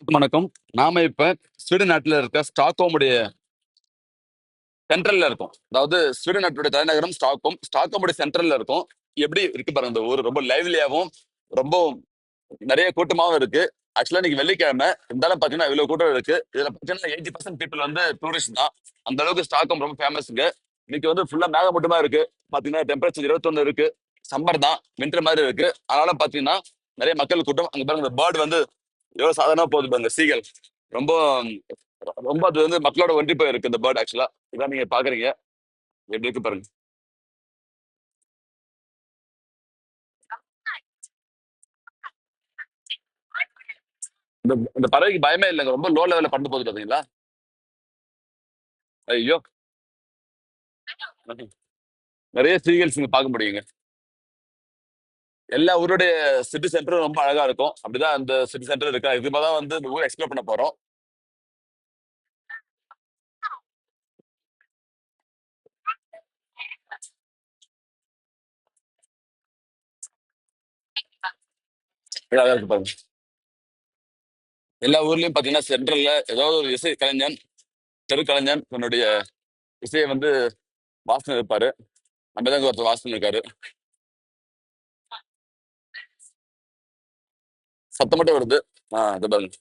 வணக்கம். நாம இப்ப ஸ்வீடன் நாட்டுல இருக்க ஸ்டாக்ஹோமுடைய சென்ட்ரல்ல இருக்கோம். அதாவது ஸ்வீடன் நாட்டுடைய தலைநகரம் ஸ்டாக்ஹோம். ஸ்டாக்ஹோமுடைய சென்ட்ரல்ல இருக்கும். எப்படி இருக்கு பாருங்க இந்த ஊர். ரொம்ப லைவ்லியாவும், ரொம்ப நிறைய கூட்டமாவும் இருக்கு. ஆக்சுவலா இன்னைக்கு வெள்ளிக்கிழமை. இருந்தாலும் பாத்தீங்கன்னா இவ்வளவு கூட்டம் இருக்கு. இதுல பாத்தீங்கன்னா 80% பீப்புள் வந்து டூரிஸ்ட் தான். அந்த அளவுக்கு ஸ்டாக்ஹோம் ரொம்ப ஃபேமஸ்ங்க. இன்னைக்கு வந்து ஃபுல்லா மேகமூட்டமா இருக்கு. பாத்தீங்கன்னா டெம்பரேச்சர் 21 இருக்கு. சம்மர் தான். வின்டர் மாதிரி இருக்கு. அதனால பாத்தீங்கன்னா நிறைய மக்கள் கூட்டம். அங்க பாருங்க இந்த பேர்ட் வந்து எவ்வளவு சாதாரணமா போகுது பாருங்க சீகல். ரொம்ப ரொம்ப அது வந்து மக்களோட ஒன்றி போய் இருக்கு இந்த பேர்ட் ஆக்சுவலா. இதான் நீங்க பாக்குறீங்க. எப்படி இருக்கு பாருங்க. இந்த இந்த பறவைக்கு பயமே இல்லைங்க. ரொம்ப லோ லெவல்ல பறந்து போகுது பாத்தீங்களா? ஐயோ. நிறைய சீகல்ஸ் இங்க பார்க்க முடியுங்க. எல்லா ஊருடைய சிட்டி சென்டரும் ரொம்ப அழகா இருக்கும். அப்படிதான் இந்த சிட்டி சென்டர் இருக்கா. இது தான் வந்து இந்த ஊரை எக்ஸ்ப்ளோர் பண்ண போறோம். இது அழகா இருக்கு பாருங்க. எல்லா ஊர்லயும் பாத்தீங்கன்னா சென்ட்ரல்ல ஏதாவது ஒரு இசை கலைஞன், தெருக்கலைஞன் தன்னுடைய இசையை வந்து வாசனை இருப்பாரு. நம்ம தான் ஒருத்தர் வாசனை இருக்காரு. சத்தம் மட்டும் வருது. இது பாருங்க.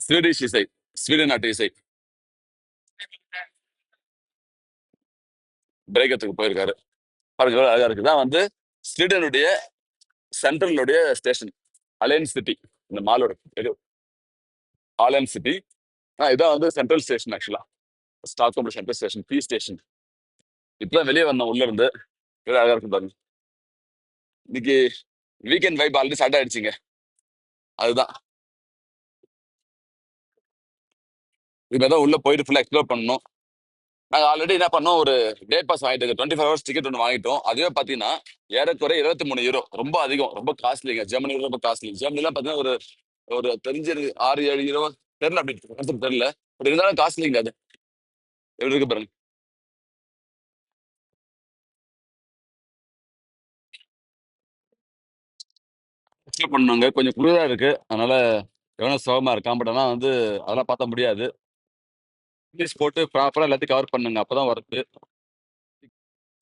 ஸ்வீடிஷ் இசை, ஸ்வீடன் நாட்டு இசை. பிரேக்கத்துக்கு போயிருக்காரு. பாருங்க எவ்வளவு அழகா இருக்கு. இதான் வந்து ஸ்வீடனுடைய சென்ட்ரலுடைய ஸ்டேஷன். அலையன் சிட்டி. இந்த மாலோட பேரு ஆலன் சிட்டி. இதான் வந்து சென்ட்ரல் ஸ்டேஷன் ஆக்சுவலா. Stockholm central station, B station. இப்பதான் வெளியே வந்தோம் உள்ள இருந்து. எவ்வளவு அழகா இருக்கு பாருங்க. இன்னைக்கு வீக்கெண்ட் வைப் ஆல்ரெடி ஸ்டார்ட் ஆயிடுச்சுங்க. அதுதான். இதுமாதிரி உள்ள போயிட்டு ஃபுல்லா எக்ஸ்ப்ளோர் பண்ணணும். நாங்க ஆல்ரெடி என்ன பண்ணோம், ஒரு டே பாஸ் வாங்கிட்டு 24 ஹவர்ஸ் டிக்கெட் ஒன்று வாங்கிட்டோம். அதுவே பாத்தீங்கன்னா ஏறக்குறைய 23 யூரோ. ரொம்ப அதிகம், ரொம்ப காஸ்ட்லிங்க. ஜெர்மனி ரொம்ப காஸ்ட்லி. ஜெர்மனிலாம் பாத்தீங்கன்னா ஒரு ஒரு தெரிஞ்சு எனக்கு 6-7 யூரோ தெரியல. அப்படி concept தெரியல. பட் இருந்தாலும் காஸ்ட்லிங்க அது. எப்படி இருக்கு பாருங்க. எக்ஸ்ப்ளோர் பண்ணுங்க. கொஞ்சம் குளிரா இருக்கு. அதனால எவனும் சோகமா இருக்கான். பட் ஆனா வந்து அதெல்லாம் பார்த்தா முடியாது. இங்கிலீஷ் போட்டு ப்ராப்பரா எல்லாத்தையும் கவர் பண்ணுங்க. அப்பதான் வருது.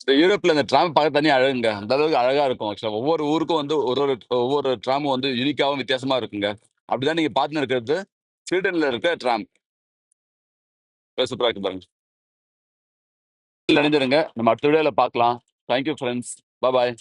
இந்த யூரோப்ல இந்த ட்ராம் பார்க்க தனி அழகுங்க. அந்த அளவுக்கு அழகா இருக்கும். ஆக்சுவலா ஒவ்வொரு ஊருக்கும் வந்து ஒவ்வொரு ட்ராமும் வந்து யூனிக்காவும் வித்தியாசமா இருக்குங்க. அப்படிதான் நீங்க பார்த்துன்னு இருக்கிறது ஸ்வீடன்ல இருக்க ட்ராம். சூப்பரா இருக்கு பாருங்க. இணைஞ்சிருங்க. நம்ம அடுத்த வீடியோல பார்க்கலாம். Thank you friends. பாய்.